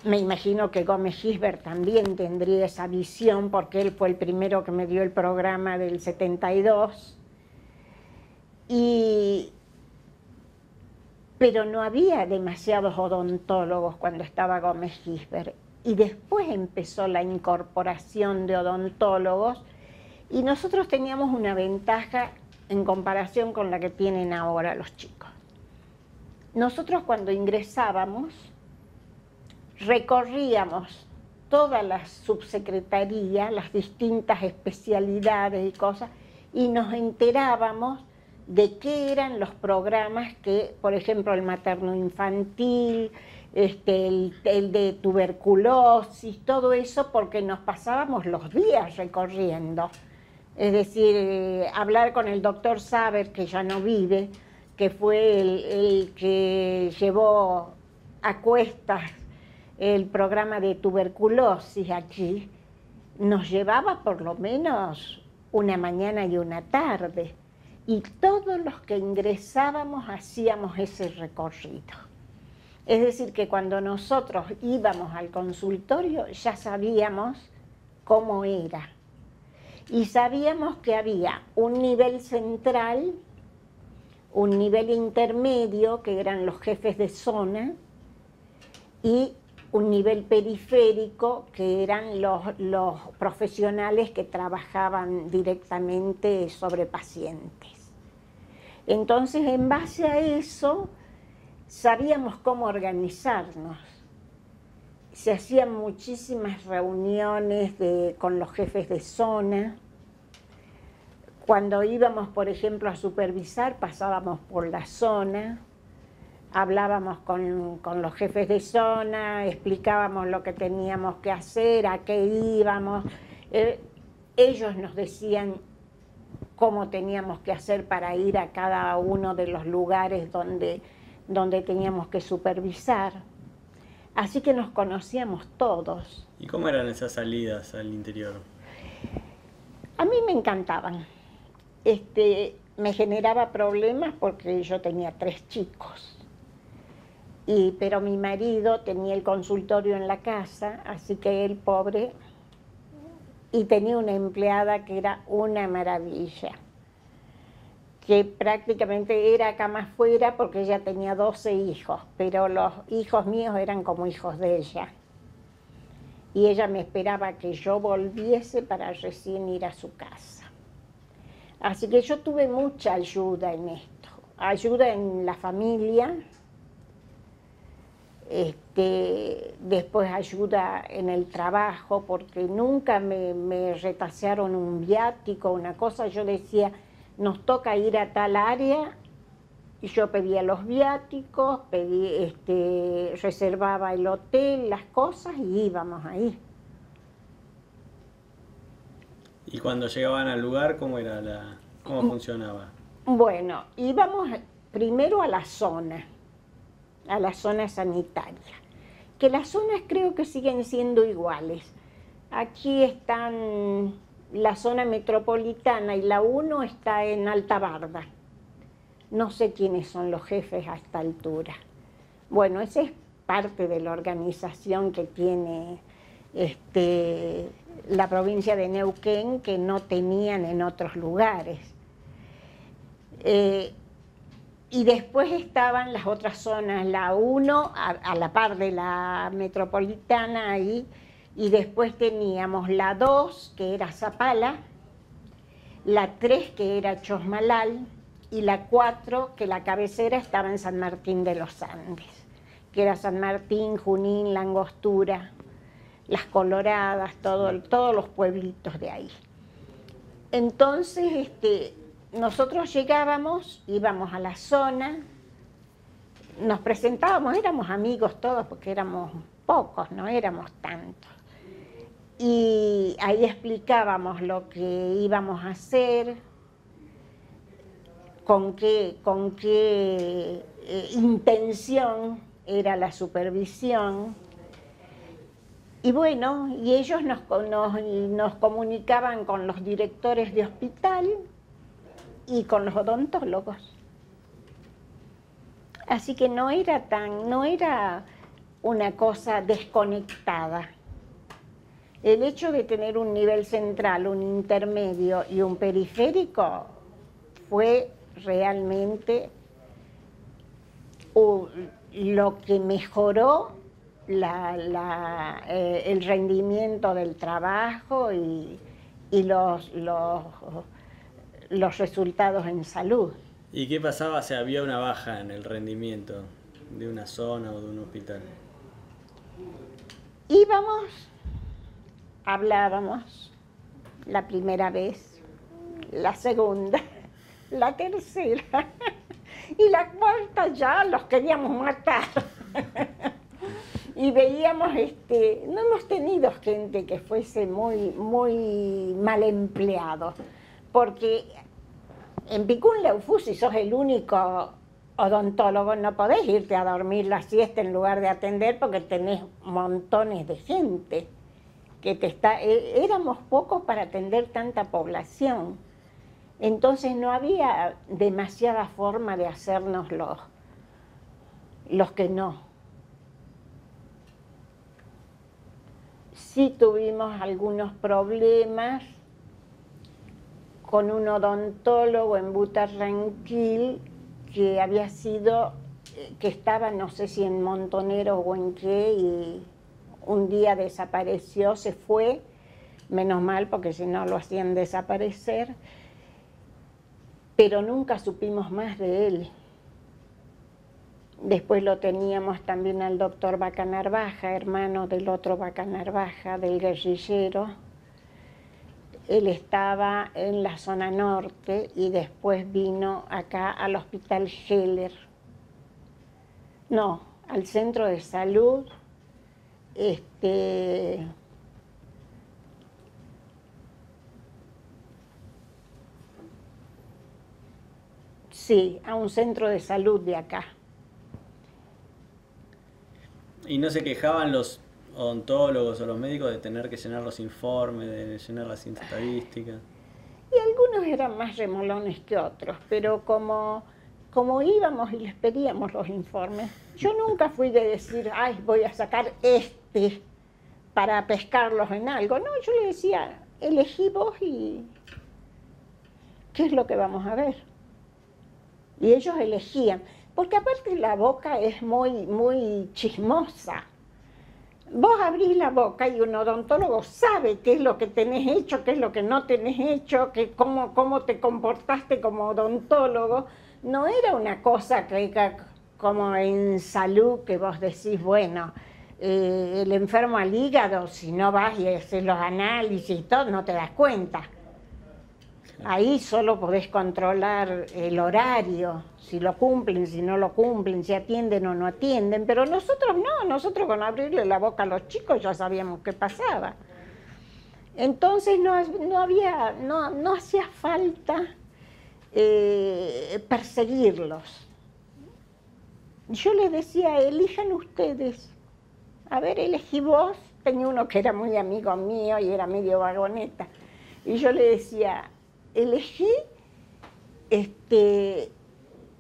Me imagino que Gómez Gisbert también tendría esa visión, porque él fue el primero que me dio el programa del 72. Pero no había demasiados odontólogos cuando estaba Gómez Gisbert. Y después empezó la incorporación de odontólogos, y nosotros teníamos una ventaja en comparación con la que tienen ahora los chicos. Nosotros cuando ingresábamos, recorríamos todas las subsecretarías, las distintas especialidades y cosas, y nos enterábamos de qué eran los programas que, por ejemplo, el materno-infantil, el de tuberculosis, todo eso, porque nos pasábamos los días recorriendo. Es decir, hablar con el doctor Saber, que ya no vive, que fue el que llevó a cuestas el programa de tuberculosis aquí, nos llevaba por lo menos una mañana y una tarde, y todos los que ingresábamos hacíamos ese recorrido. Es decir, que cuando nosotros íbamos al consultorio ya sabíamos cómo era, y sabíamos que había un nivel central, un nivel intermedio, que eran los jefes de zona, y un nivel periférico, que eran los profesionales que trabajaban directamente sobre pacientes. Entonces, en base a eso, sabíamos cómo organizarnos. Se hacían muchísimas reuniones con los jefes de zona. Cuando íbamos, por ejemplo, a supervisar, pasábamos por la zona, hablábamos con los jefes de zona, explicábamos lo que teníamos que hacer, a qué íbamos. Ellos nos decían cómo teníamos que hacer para ir a cada uno de los lugares donde teníamos que supervisar. Así que nos conocíamos todos. ¿Y cómo eran esas salidas al interior? A mí me encantaban. Me generaba problemas porque yo tenía 3 chicos. Pero mi marido tenía el consultorio en la casa, así que él, pobre, y tenía una empleada que era una maravilla, que prácticamente era cama afuera porque ella tenía 12 hijos, pero los hijos míos eran como hijos de ella. Y ella me esperaba que yo volviese para recién ir a su casa. Así que yo tuve mucha ayuda en esto, ayuda en la familia, después ayuda en el trabajo, porque nunca me retasearon un viático, una cosa. Yo decía, nos toca ir a tal área, y yo pedía los viáticos, reservaba el hotel, las cosas, y íbamos ahí. ¿Y cuando llegaban al lugar, cómo funcionaba? Bueno, íbamos primero a la zona sanitaria, que las zonas creo que siguen siendo iguales. Aquí están la zona metropolitana y la 1 está en Alta Barda. No sé quiénes son los jefes a esta altura. Bueno, esa es parte de la organización que tiene la provincia de Neuquén, que no tenían en otros lugares. Y después estaban las otras zonas, la 1 a la par de la metropolitana ahí, y después teníamos la 2, que era Zapala, la 3, que era Chosmalal, y la 4, que la cabecera estaba en San Martín de los Andes, que era San Martín, Junín, La Angostura. Las Coloradas, todos los pueblitos de ahí. Entonces, nosotros llegábamos, íbamos a la zona, nos presentábamos, éramos amigos todos porque éramos pocos, no éramos tantos. Y ahí explicábamos lo que íbamos a hacer, con qué intención era la supervisión. Y bueno, y ellos nos comunicaban con los directores de hospital y con los odontólogos. Así que no era una cosa desconectada. El hecho de tener un nivel central, un intermedio y un periférico fue realmente lo que mejoró el rendimiento del trabajo y los resultados en salud. ¿Y qué pasaba si había una baja en el rendimiento de una zona o de un hospital? Íbamos, hablábamos la primera vez, la segunda, la tercera y la cuarta ya los queríamos matar. Y veíamos, no hemos tenido gente que fuese muy mal empleado, porque en Picún-Leufú, si sos el único odontólogo, no podés irte a dormir la siesta en lugar de atender porque tenés montones de gente. Éramos pocos para atender tanta población. Entonces no había demasiada forma de hacernos los que no. Sí tuvimos algunos problemas con un odontólogo en Butarranquil que que estaba no sé si en Montoneros o en qué, y un día desapareció, se fue, menos mal porque si no lo hacían desaparecer, pero nunca supimos más de él. Después lo teníamos también al doctor Vaca Narvaja, hermano del otro Vaca Narvaja, del guerrillero. Él estaba en la zona norte y después vino acá al Hospital Heller. No, al centro de salud. Sí, a un centro de salud de acá. ¿Y no se quejaban los odontólogos o los médicos de tener que llenar los informes, de llenar las estadísticas? Y algunos eran más remolones que otros, pero como íbamos y les pedíamos los informes, yo nunca fui de decir, ay, voy a sacar para pescarlos en algo. No, yo le decía, elegí vos y ¿qué es lo que vamos a ver? Y ellos elegían, porque aparte la boca es muy chismosa. Vos abrís la boca y un odontólogo sabe qué es lo que tenés hecho, qué es lo que no tenés hecho, cómo te comportaste como odontólogo. No era una cosa como en salud que vos decís, bueno, el enfermo al hígado, si no vas y haces los análisis y todo, no te das cuenta. Ahí solo podés controlar el horario, si lo cumplen, si no lo cumplen, si atienden o no atienden, pero nosotros no, nosotros con abrirle la boca a los chicos ya sabíamos qué pasaba. Entonces no hacía falta perseguirlos. Yo les decía, elijan ustedes. A ver, elegí vos. Tenía uno que era muy amigo mío y era medio vagoneta. Y yo le decía, elegí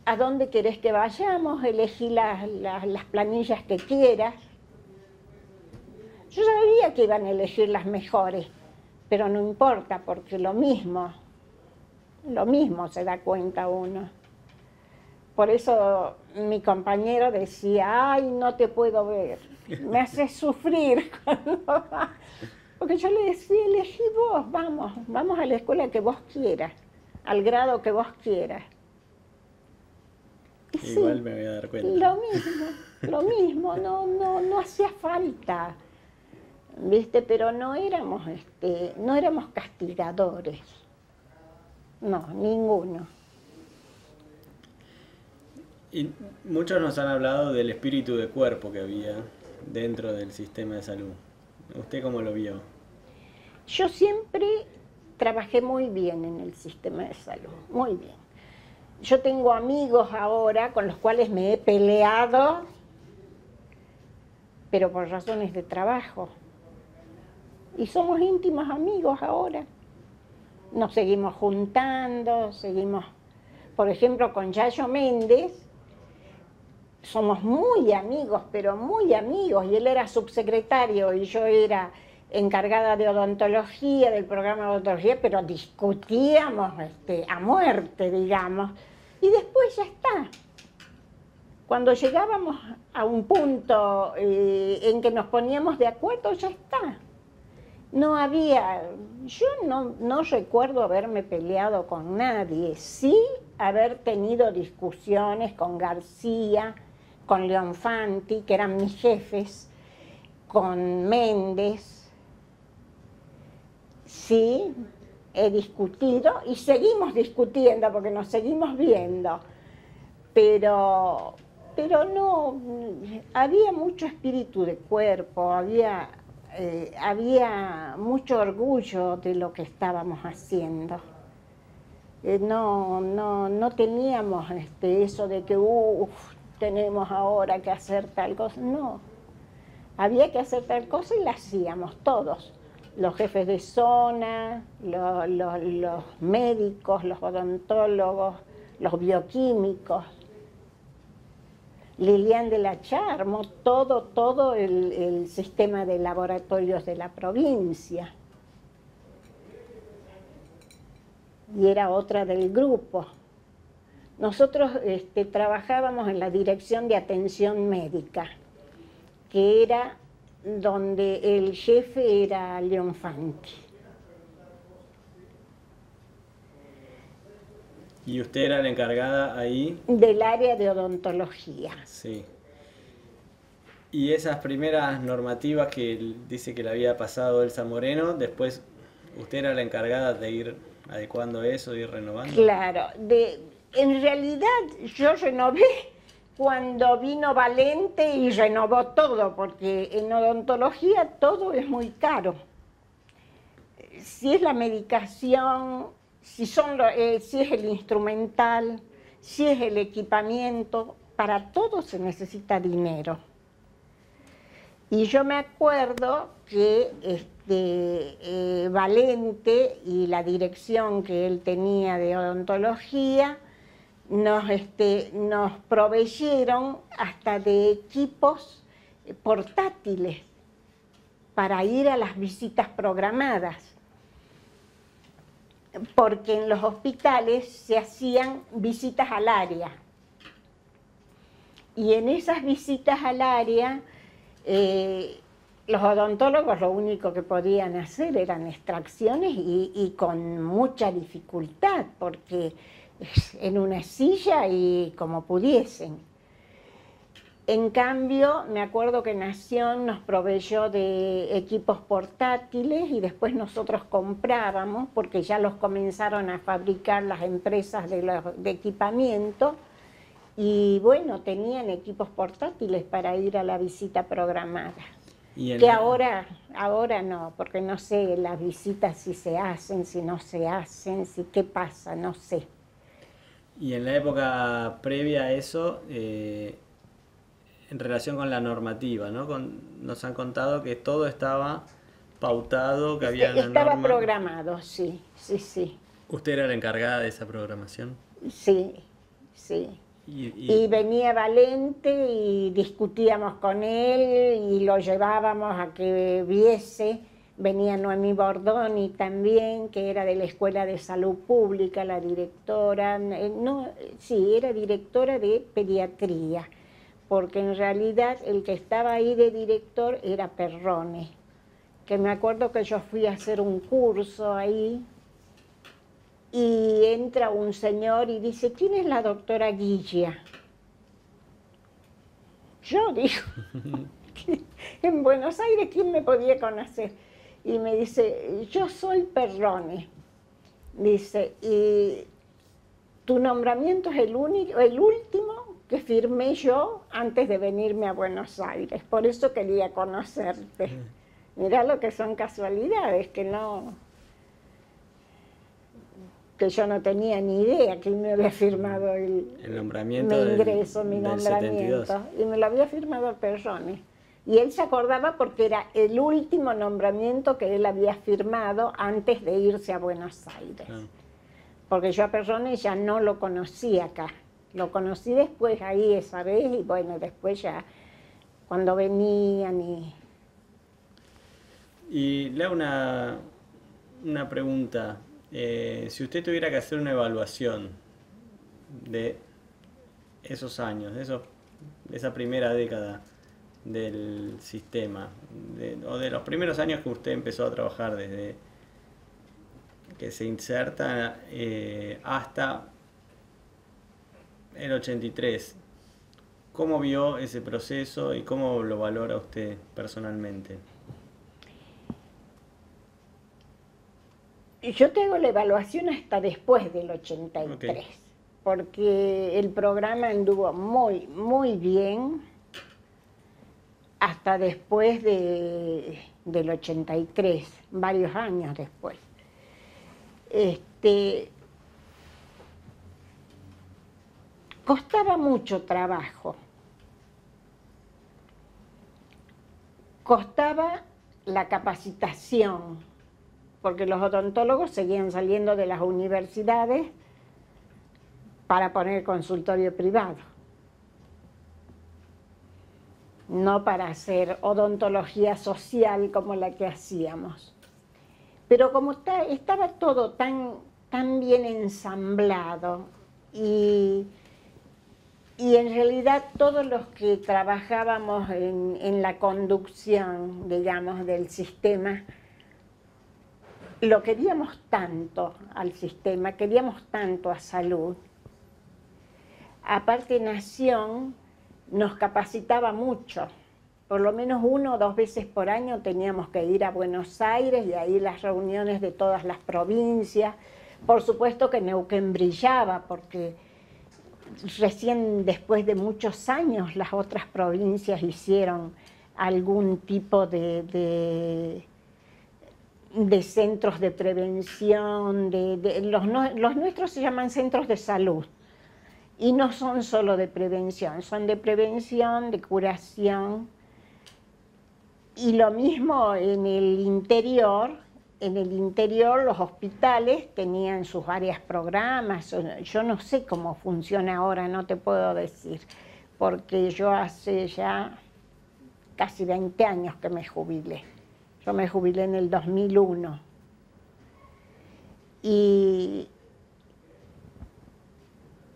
a dónde querés que vayamos, elegí las planillas que quieras. Yo sabía que iban a elegir las mejores, pero no importa, porque lo mismo se da cuenta uno. Por eso mi compañero decía, ay, no te puedo ver, me haces sufrir cuando vas. Porque yo le decía, elegí vos, vamos a la escuela que vos quieras, al grado que vos quieras. Y igual sí, me voy a dar cuenta. Lo mismo, no hacía falta. ¿viste? Pero no éramos castigadores, no, ninguno. Y muchos nos han hablado del espíritu de cuerpo que había dentro del sistema de salud. ¿Usted cómo lo vio? Yo siempre trabajé muy bien en el sistema de salud, muy bien. Yo tengo amigos ahora con los cuales me he peleado, pero por razones de trabajo. Y somos íntimos amigos ahora. Nos seguimos juntando, por ejemplo, con Yayo Méndez, somos muy amigos, pero muy amigos, y él era subsecretario y yo era encargada de odontología, del programa de odontología, pero discutíamos a muerte, digamos, y después ya está. Cuando llegábamos a un punto en que nos poníamos de acuerdo, ya está. No había, yo no recuerdo haberme peleado con nadie, sí haber tenido discusiones con García, con Leonfanti, que eran mis jefes, con Méndez. Sí, he discutido y seguimos discutiendo porque nos seguimos viendo, pero no, había mucho espíritu de cuerpo, había mucho orgullo de lo que estábamos haciendo. No teníamos eso de que tenemos ahora que hacer tal cosa. No, había que hacer tal cosa y la hacíamos todos. Los jefes de zona, los médicos, los odontólogos, los bioquímicos. Lilian de la Charmo, todo el sistema de laboratorios de la provincia. Y era otra del grupo. Nosotros trabajábamos en la dirección de atención médica, que era donde el jefe era Leonfanti. ¿Y usted era la encargada ahí? Del área de odontología. Sí. Y esas primeras normativas que dice que le había pasado Elsa Moreno, después usted era la encargada de ir adecuando eso, de ir renovando. Claro, en realidad yo renové cuando vino Valente y renovó todo, porque en odontología todo es muy caro. Si es la medicación, si es el instrumental, si es el equipamiento, para todo se necesita dinero. Y yo me acuerdo que Valente y la dirección que él tenía de odontología nos proveyeron hasta de equipos portátiles para ir a las visitas programadas, porque en los hospitales se hacían visitas al área. Y en esas visitas al área, los odontólogos lo único que podían hacer eran extracciones y con mucha dificultad, porque en una silla y como pudiesen. En cambio, me acuerdo que Nación nos proveyó de equipos portátiles y después nosotros comprábamos, porque ya los comenzaron a fabricar las empresas de equipamiento, y bueno, tenían equipos portátiles para ir a la visita programada. Que ahora no, porque no sé las visitas si se hacen, si no se hacen, si qué pasa, no sé. Y en la época previa a eso, en relación con la normativa, ¿no? Nos han contado que todo estaba pautado, que había una Estaba norma. programado, sí. ¿Usted era la encargada de esa programación? Sí. Y venía Valente y discutíamos con él y lo llevábamos a que viese. Venía Noemí Bordoni también, que era de la Escuela de Salud Pública, la directora. Era directora de pediatría, porque en realidad el que estaba ahí de director era Perrone, que me acuerdo que yo fui a hacer un curso ahí y entra un señor y dice: ¿quién es la doctora Guilla? Yo digo, En Buenos Aires, ¿quién me podía conocer? Y me dice, yo soy Perrone. Dice, y tu nombramiento es el último que firmé yo antes de venirme a Buenos Aires. Por eso quería conocerte. Mirá lo que son casualidades, que yo no tenía ni idea quién me había firmado el nombramiento, mi ingreso, mi del nombramiento. 72. Y me lo había firmado Perrone. Y él se acordaba porque era el último nombramiento que él había firmado antes de irse a Buenos Aires. Ah. Porque yo a Perrone ya no lo conocí acá. Lo conocí después ahí esa vez y bueno, después ya cuando venían Y le hago una pregunta. Si usted tuviera que hacer una evaluación de esos años, de esa primera década del sistema, o de los primeros años que usted empezó a trabajar desde que se inserta hasta el 83, ¿cómo vio ese proceso y cómo lo valora usted personalmente? yo tengo la evaluación hasta después del 83, Okay. porque el programa anduvo muy, muy bien hasta después del 83, varios años después. Costaba mucho trabajo. Costaba la capacitación, porque los odontólogos seguían saliendo de las universidades para poner consultorio privado, no para hacer odontología social como la que hacíamos. Pero como estaba todo tan bien ensamblado y en realidad todos los que trabajábamos en la conducción, digamos, del sistema, lo queríamos tanto al sistema, queríamos tanto a salud. Aparte, Nación nos capacitaba mucho. Por lo menos 1 o 2 veces por año teníamos que ir a Buenos Aires y ahí las reuniones de todas las provincias. Por supuesto que Neuquén brillaba porque recién después de muchos años las otras provincias hicieron algún tipo de centros de prevención, los nuestros se llaman centros de salud y no son solo de prevención, son de prevención, de curación. Y lo mismo en el interior los hospitales tenían sus varios programas. Yo no sé cómo funciona ahora, no te puedo decir, porque yo hace ya casi 20 años que me jubilé. Yo me jubilé en el 2001. Y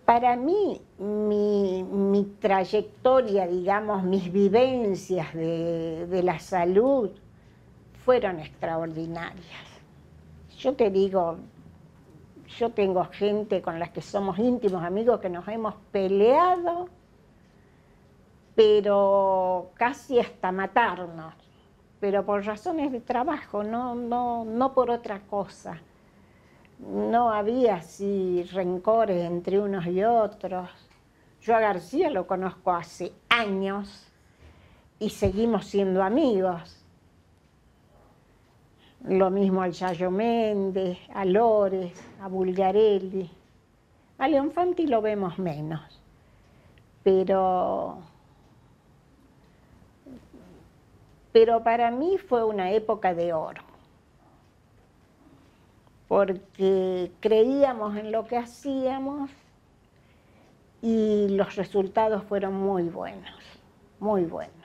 para mí, mi trayectoria, digamos, mis vivencias de la salud fueron extraordinarias. Yo te digo, yo tengo gente con la que somos íntimos amigos que nos hemos peleado, pero casi hasta matarnos, pero por razones de trabajo, no por otra cosa. No había así rencores entre unos y otros. Yo a García lo conozco hace años y seguimos siendo amigos. Lo mismo al Yayo Méndez, a Lores, a Bulgarelli. A Leonfanti lo vemos menos, pero para mí fue una época de oro, porque creíamos en lo que hacíamos y los resultados fueron muy buenos, muy buenos.